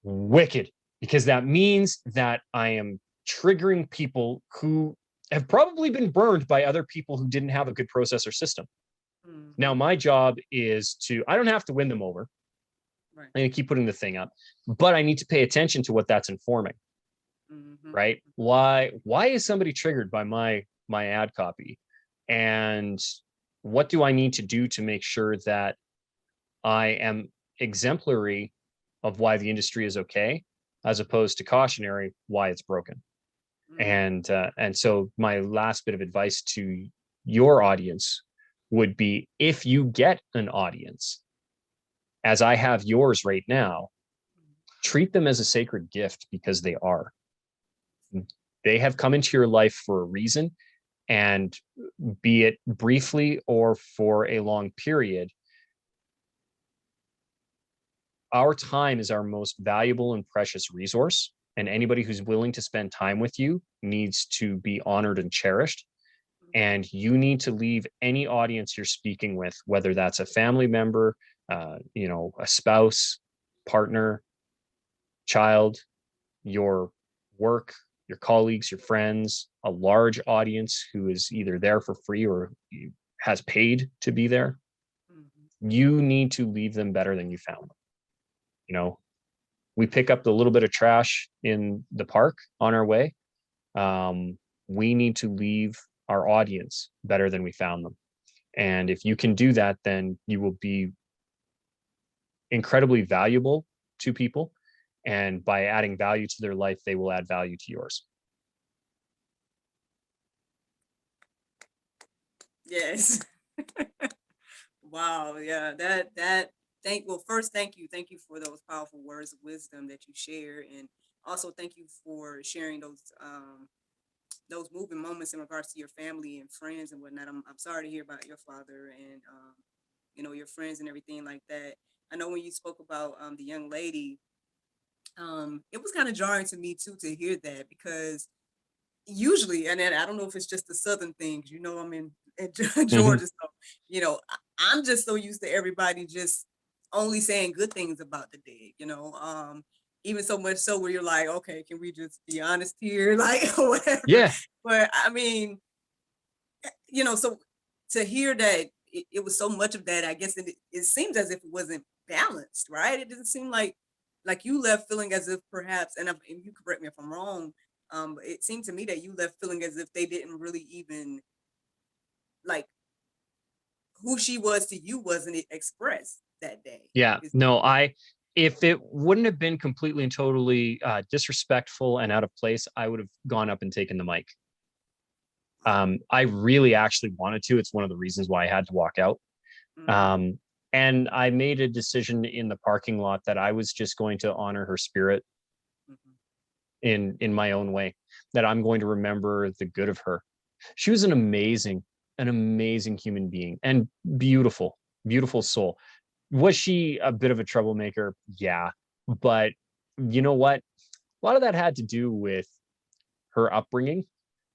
Wicked, because that means that I am triggering people who have probably been burned by other people who didn't have a good process or system. Now, my job is I don't have to win them over. Right. I'm going to keep putting the thing up, but I need to pay attention to what that's informing. Right? Why is somebody triggered by my ad copy? And what do I need to do to make sure that I am exemplary of why the industry is okay, as opposed to cautionary why it's broken? And so my last bit of advice to your audience would be, if you get an audience, as I have yours right now, treat them as a sacred gift, because they are. They have come into your life for a reason, and be it briefly or for a long period, our time is our most valuable and precious resource, and anybody who's willing to spend time with you needs to be honored and cherished. And you need to leave any audience you're speaking with, whether that's a family member, a spouse, partner, child, your work, your colleagues, your friends, a large audience who is either there for free or has paid to be there. You need to leave them better than you found them. We pick up the little bit of trash in the park on our way. We need to leave our audience better than we found them. And if you can do that, then you will be incredibly valuable to people. And by adding value to their life, they will add value to yours. Yes. Wow. Yeah. First, thank you. Thank you for those powerful words of wisdom that you share. And also thank you for sharing those those moving moments in regards to your family and friends and whatnot. I'm sorry to hear about your father and your friends and everything like that. I know when you spoke about the young lady, it was kind of jarring to me too to hear that, because usually, and then I don't know if it's just the southern things, I'm in Mhm. Georgia, so I'm just so used to everybody just only saying good things about the dead, even so much so where you're like, okay, can we just be honest here, like, or whatever. Yeah. But I mean, so to hear that it was so much of that, I guess it seems as if it wasn't balanced, right? It didn't seem like you left feeling as if perhaps, and you correct me if I'm wrong, but it seemed to me that you left feeling as if they didn't really even like who she was to you wasn't expressed that day. Yeah. Is No, if it wouldn't have been completely and totally disrespectful and out of place, I would have gone up and taken the mic. I really actually wanted to. It's one of the reasons why I had to walk out. mm, Um, and I made a decision in the parking lot that I was just going to honor her spirit mhm, in my own way, that I'm going to remember the good of her. She was an amazing human being, and beautiful, beautiful soul. Was she a bit of a troublemaker? Yeah. But you know what? A lot of that had to do with her upbringing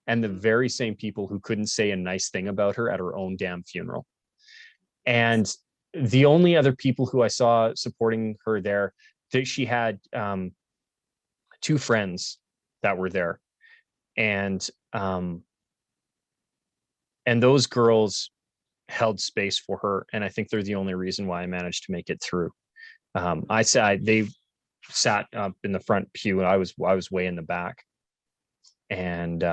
and the mm, very same people who couldn't say a nice thing about her at her own damn funeral. And the only other people who I saw supporting her there, that she had two friends that were there, and um, and those girls held space for her, and I think they're the only reason why I managed to make it through. I sat they sat up in the front pew, and I was way in the back, and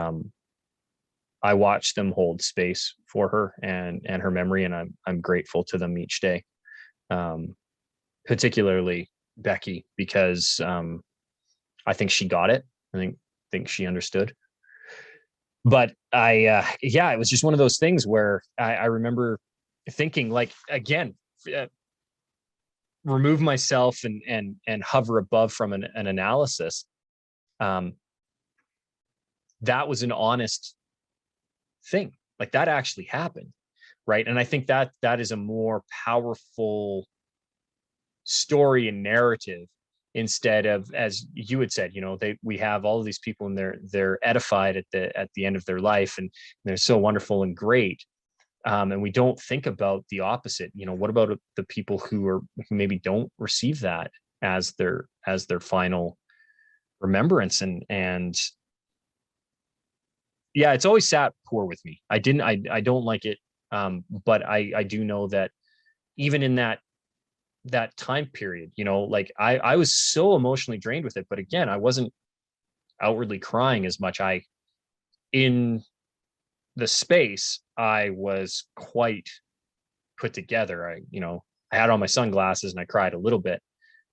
I watched them hold space for her and her memory, and I'm grateful to them each day. Um, Particularly Becky, because I think she got it. I think she understood. But yeah, it was just one of those things where I remember thinking, like, again, uh, remove myself and hover above from an analysis. Um, that was an honest thing. Like, that actually happened, right? And I think that is a more powerful story and narrative, instead of, as you had said, we have all of these people and they're edified at the end of their life, and they're so wonderful and great. And we don't think about the opposite. What about the people who maybe don't receive that as their final remembrance? And yeah, it's always sat poor with me. I don't like it. But I do know that even in that time period, like, I was so emotionally drained with it, but again, I wasn't outwardly crying as much. In the space, I was quite put together. I had on my sunglasses and I cried a little bit.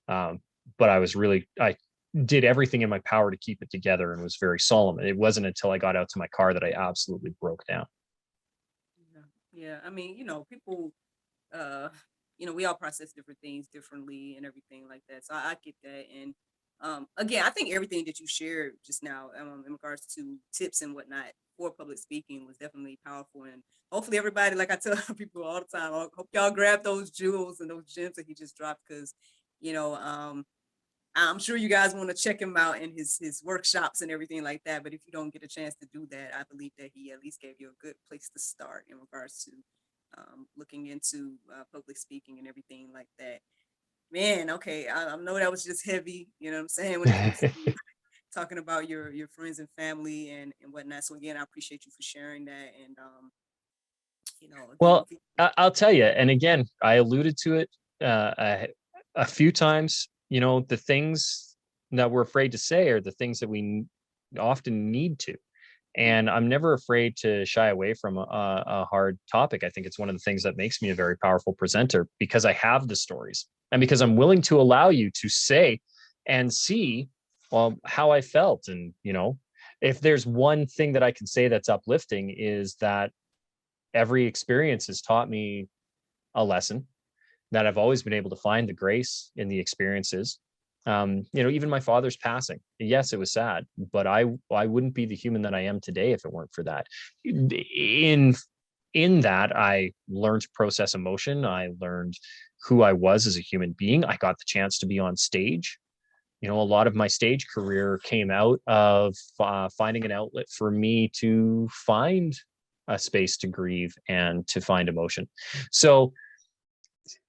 But I did everything in my power to keep it together and was very solemn. It wasn't until I got out to my car that I absolutely broke down. yeah, yeah. I mean, people, uh, we all process different things differently and everything like that. So I get that. And again, I think everything that you shared just now, in regards to tips and whatnot for public speaking, was definitely powerful. And hopefully, everybody, like I tell people all the time, I hope y'all grab those jewels and those gems that he just dropped, because you know, um, I'm sure you guys want to check him out in his workshops and everything like that. But if you don't get a chance to do that, I believe that he at least gave you a good place to start in regards to looking into public speaking and everything like that. Man, okay, I know that was just heavy. You know what I'm saying, when it comes to talking about your friends and family and whatnot. So again, I appreciate you for sharing that. And again, Well, I'll tell you, and again, I alluded to it a few times. The things that we're afraid to say are the things that we often need to. And I'm never afraid to shy away from a hard topic. I think it's one of the things that makes me a very powerful presenter, because I have the stories, and because I'm willing to allow you to say and see, well, how I felt. And if there's one thing that I can say that's uplifting, is that every experience has taught me a lesson, that I've always been able to find the grace in the experiences. Even my father's passing, yes, it was sad, but I wouldn't be the human that I am today if it weren't for that. In that, I learned to process emotion. I learned who I was as a human being. I got the chance to be on stage. A lot of my stage career came out of finding an outlet for me to find a space to grieve and to find emotion. So,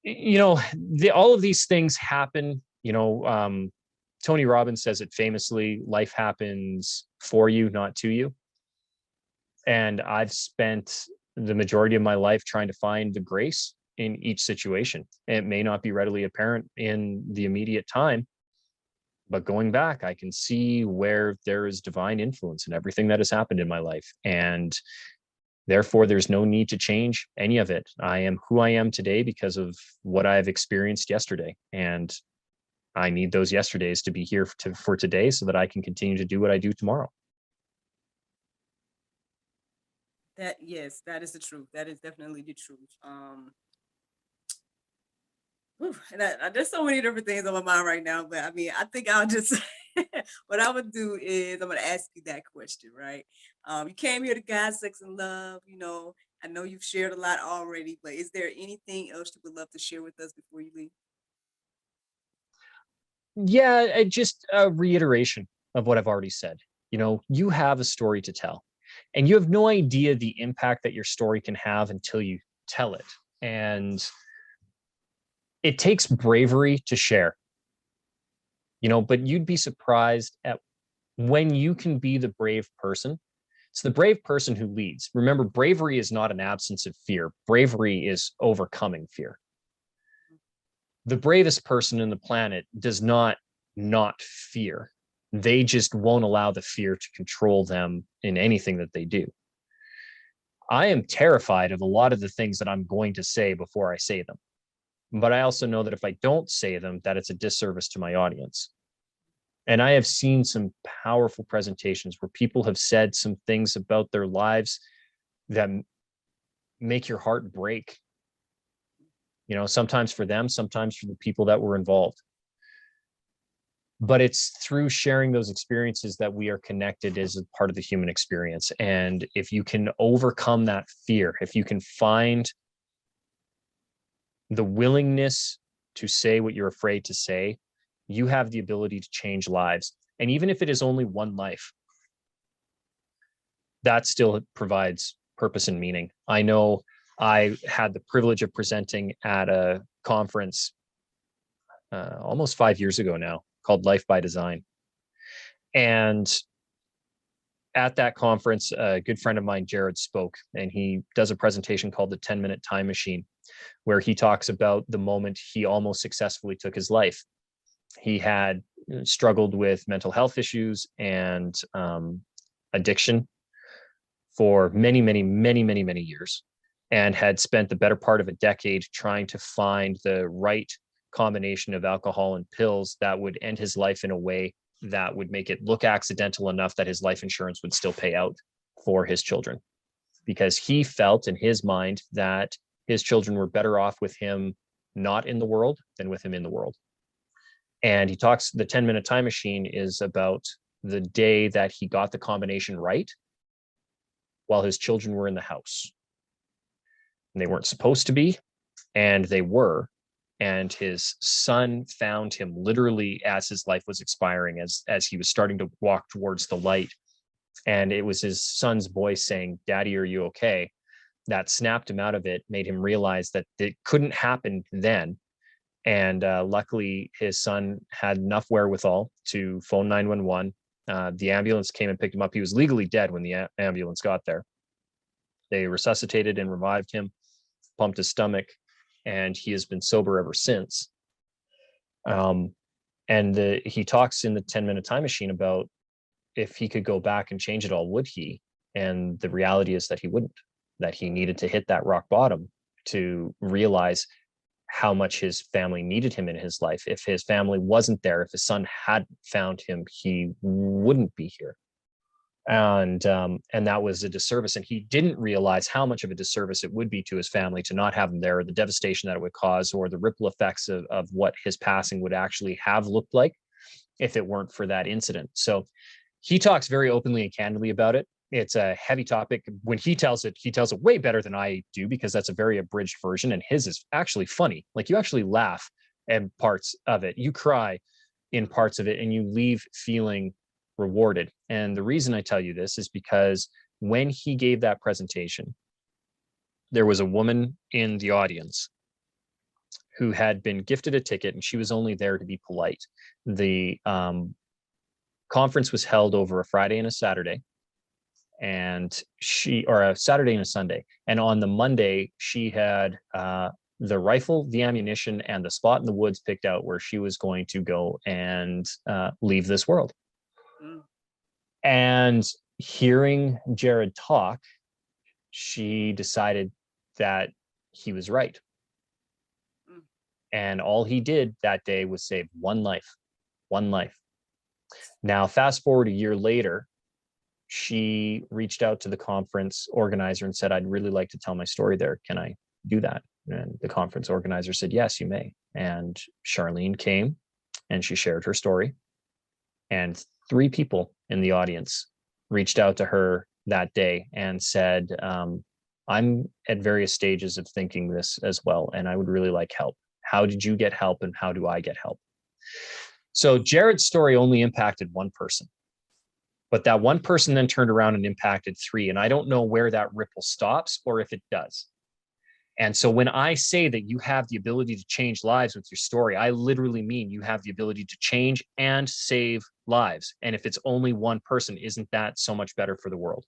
all of these things happen. Tony Robbins says it famously: life happens for you, not to you. And I've spent the majority of my life trying to find the grace in each situation. It may not be readily apparent in the immediate time, but going back, I can see where there is divine influence in everything that has happened in my life. And therefore, there's no need to change any of it. I am who I am today because of what I've experienced yesterday. And I need those yesterdays to be here for today so that I can continue to do what I do tomorrow. Yes, that is the truth. That is definitely the truth. And there's so many different things on my mind right now, but I mean, I think I'll just what I would do is I'm gonna ask you that question, right? You came here to God, Sex, and Love. I know you've shared a lot already, but is there anything else you would love to share with us before you leave? Yeah, just a reiteration of what I've already said. You have a story to tell, and you have no idea the impact that your story can have until you tell it. And it takes bravery to share, but you'd be surprised at when you can be the brave person. It's the brave person who leads. Remember, bravery is not an absence of fear. Bravery is overcoming fear. The bravest person in the planet does not fear. They just won't allow the fear to control them in anything that they do. I am terrified of a lot of the things that I'm going to say before I say them. But I also know that if I don't say them, that it's a disservice to my audience. And I have seen some powerful presentations where people have said some things about their lives that make your heart break. Sometimes for them, sometimes for the people that were involved. But it's through sharing those experiences that we are connected as a part of the human experience. And if you can overcome that fear, if you can find the willingness to say what you're afraid to say, you have the ability to change lives. And even if it is only one life, that still provides purpose and meaning. I know I had the privilege of presenting at a conference almost 5 years ago now called Life by Design. And at that conference, a good friend of mine, Jared, spoke, and he does a presentation called the 10-Minute Time Machine, where he talks about the moment he almost successfully took his life. He had struggled with mental health issues and addiction for many, many, many, many, many years, and had spent the better part of a decade trying to find the right combination of alcohol and pills that would end his life in a way that would make it look accidental enough that his life insurance would still pay out for his children. Because he felt in his mind that his children were better off with him not in the world than with him in the world. And he talks, the 10-Minute Time Machine is about the day that he got the combination right while his children were in the house. And they weren't supposed to be, and they were. And his son found him literally as his life was expiring, as he was starting to walk towards the light. And it was his son's voice saying, "Daddy, are you okay?" That snapped him out of it, made him realize that it couldn't happen then. And luckily, his son had enough wherewithal to phone 911. The ambulance came and picked him up. He was legally dead when the ambulance got there. They resuscitated and revived him, pumped his stomach, and he has been sober ever since. He talks in the 10-Minute Time Machine about if he could go back and change it all, would he? And the reality is that he wouldn't, that he needed to hit that rock bottom to realize how much his family needed him in his life. If his family wasn't there, if his son hadn't found him, he wouldn't be here. And that was a disservice. And he didn't realize how much of a disservice it would be to his family to not have him there, or the devastation that it would cause, or the ripple effects of what his passing would actually have looked like if it weren't for that incident. So he talks very openly and candidly about it. It's a heavy topic. When he tells it way better than I do, because that's a very abridged version, and his is actually funny. Like, you actually laugh at parts of it, you cry in parts of it, and you leave feeling rewarded. And the reason I tell you this is because when he gave that presentation, there was a woman in the audience who had been gifted a ticket, and she was only there to be polite. The conference was held over a Friday and a Saturday, or a Saturday and a Sunday. And on the Monday, she had the rifle, the ammunition, and the spot in the woods picked out where she was going to go and leave this world. Mm. And hearing Jared talk, she decided that he was right. Mm. And all he did that day was save one life. Now, fast forward a year later, she reached out to the conference organizer and said, "I'd really like to tell my story there. Can I do that?" And the conference organizer said, "Yes, you may." And Charlene came and she shared her story. And 3 people in the audience reached out to her that day and said, "I'm at various stages of thinking this as well, and I would really like help. How did you get help, and how do I get help?" So Jared's story only impacted one person, but that one person then turned around and impacted 3. And I don't know where that ripple stops or if it does. And so when I say that you have the ability to change lives with your story, I literally mean you have the ability to change and save lives. And if it's only one person, isn't that so much better for the world?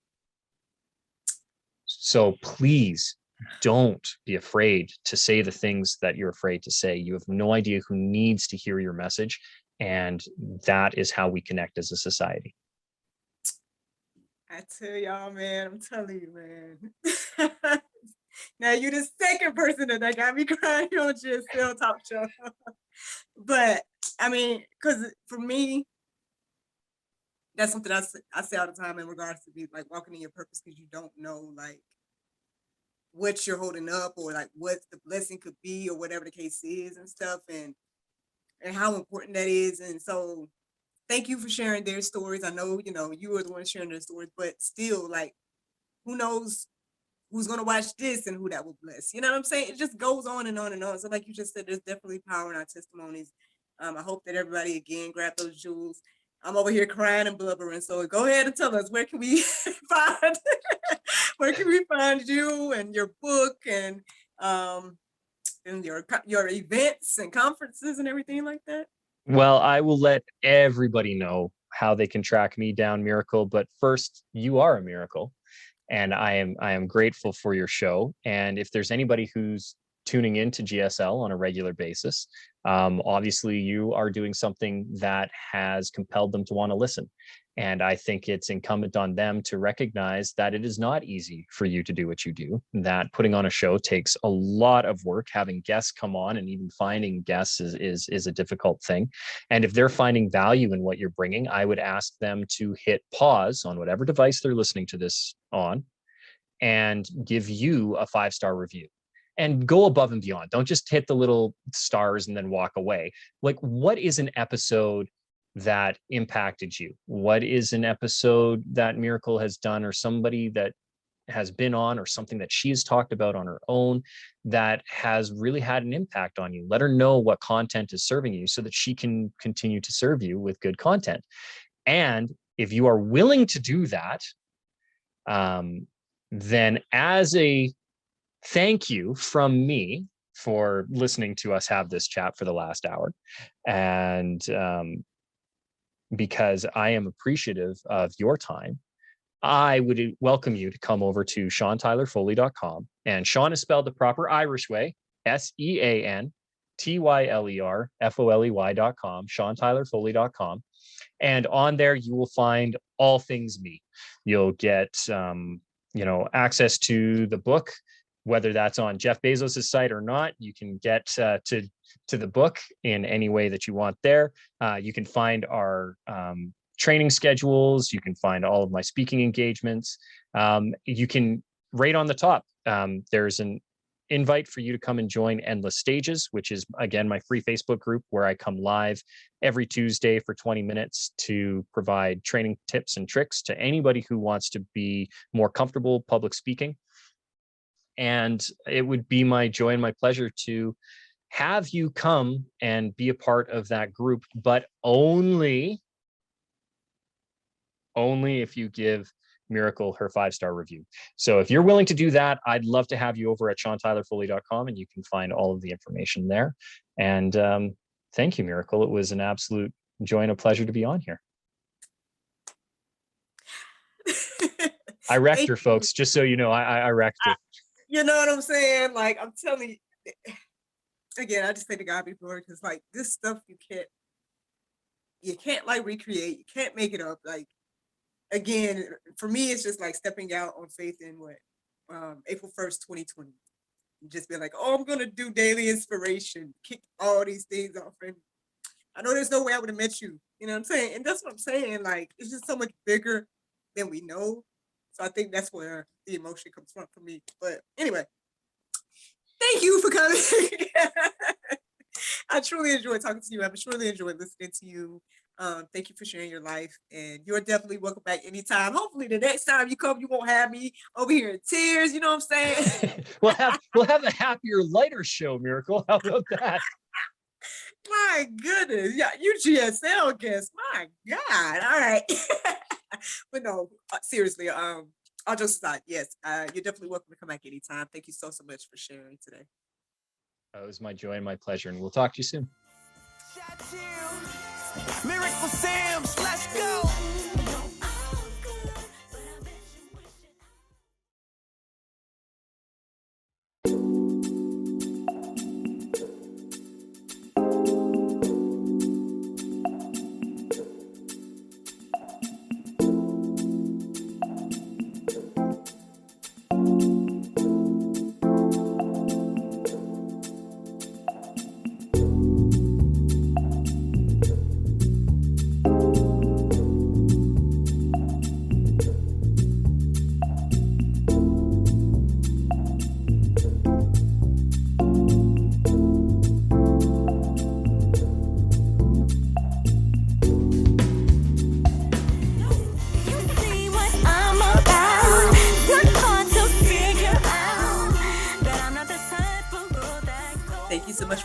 So please don't be afraid to say the things that you're afraid to say. You have no idea who needs to hear your message. And that is how we connect as a society. I tell y'all, man, I'm telling you, man. Now you the second person that got me crying on GSL Talk Show. But I mean, because for me, that's something I say all the time in regards to be like walking in your purpose, because you don't know like what you're holding up, or like what the blessing could be, or whatever the case is and stuff, and how important that is. And so thank you for sharing their stories. I know, you were the one sharing their stories, but still, like, who knows who's going to watch this and who that will bless. You know what I'm saying? It just goes on and on and on. So like you just said, there's definitely power in our testimonies. I hope that everybody, again, grab those jewels. I'm over here crying and blubbering. So go ahead and tell us, where can we find you and your book and your events and conferences and everything like that? Well, I will let everybody know how they can track me down, Miracle. But first, you are a miracle. And I am grateful for your show. And if there's anybody who's tuning in to GSL on a regular basis, obviously you are doing something that has compelled them to want to listen. And I think it's incumbent on them to recognize that it is not easy for you to do what you do, that putting on a show takes a lot of work. Having guests come on and even finding guests is a difficult thing. And if they're finding value in what you're bringing, I would ask them to hit pause on whatever device they're listening to this on and give you a 5-star review. And go above and beyond. Don't just hit the little stars and then walk away. Like, what is an episode that impacted you? What is an episode that Miracle has done, or somebody that has been on, or something that she's talked about on her own that has really had an impact on you? Let her know what content is serving you so that she can continue to serve you with good content. And if you are willing to do that, then as a thank you from me for listening to us have this chat for the last hour, and because I am appreciative of your time, I would welcome you to come over to SeanTylerFoley.com. And Sean is spelled the proper Irish way, SeanTylerFoley.com, SeanTylerFoley.com. And on there, you will find all things me. You'll get, access to the book, whether that's on Jeff Bezos' site or not. You can get to the book in any way that you want there. You can find our training schedules. You can find all of my speaking engagements. You can, right on the top, there's an invite for you to come and join Endless Stages, which is, again, my free Facebook group where I come live every Tuesday for 20 minutes to provide training tips and tricks to anybody who wants to be more comfortable public speaking. And it would be my joy and my pleasure to have you come and be a part of that group, but only if you give Miracle her 5-star review. So if you're willing to do that, I'd love to have you over at SeanTylerFoley.com, and you can find all of the information there. And thank you, Miracle. It was an absolute joy and a pleasure to be on here. I wrecked her, folks, just so you know. I wrecked her. You know what I'm saying? Like, I'm telling you, again, I just thank God before, because like this stuff you can't like recreate, you can't make it up. Like, again, for me, it's just like stepping out on faith in April 1st, 2020. Just be like, oh, I'm gonna do daily inspiration, kick all these things off. And I know there's no way I would have met you. You know what I'm saying? And that's what I'm saying. Like, it's just so much bigger than we know. So I think that's where the emotion comes from for me. But anyway, thank you for coming. I truly enjoyed talking to you. I've truly enjoyed listening to you. Thank you for sharing your life, and you're definitely welcome back anytime. Hopefully the next time you come, you won't have me over here in tears. You know what I'm saying? we'll have a happier, lighter show, Miracle. How about that? My goodness. Yeah, you GSL guest. My God. All right. But no, seriously, all jokes aside, yes, you're definitely welcome to come back anytime. Thank you so much for sharing today. It was my joy and my pleasure, and we'll talk to you soon. Miracle Sam's, let's go.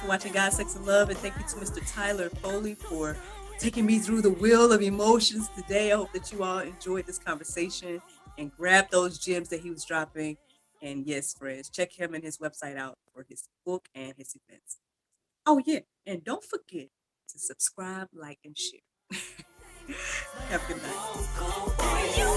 Watching God, Sex, and Love, and thank you to Mr. Tyler Foley for taking me through the wheel of emotions today. I hope that you all enjoyed this conversation and grabbed those gems that he was dropping. And yes, friends, check him and his website out for his book and his events. Oh yeah, and don't forget to subscribe, like, and share. Have a good night.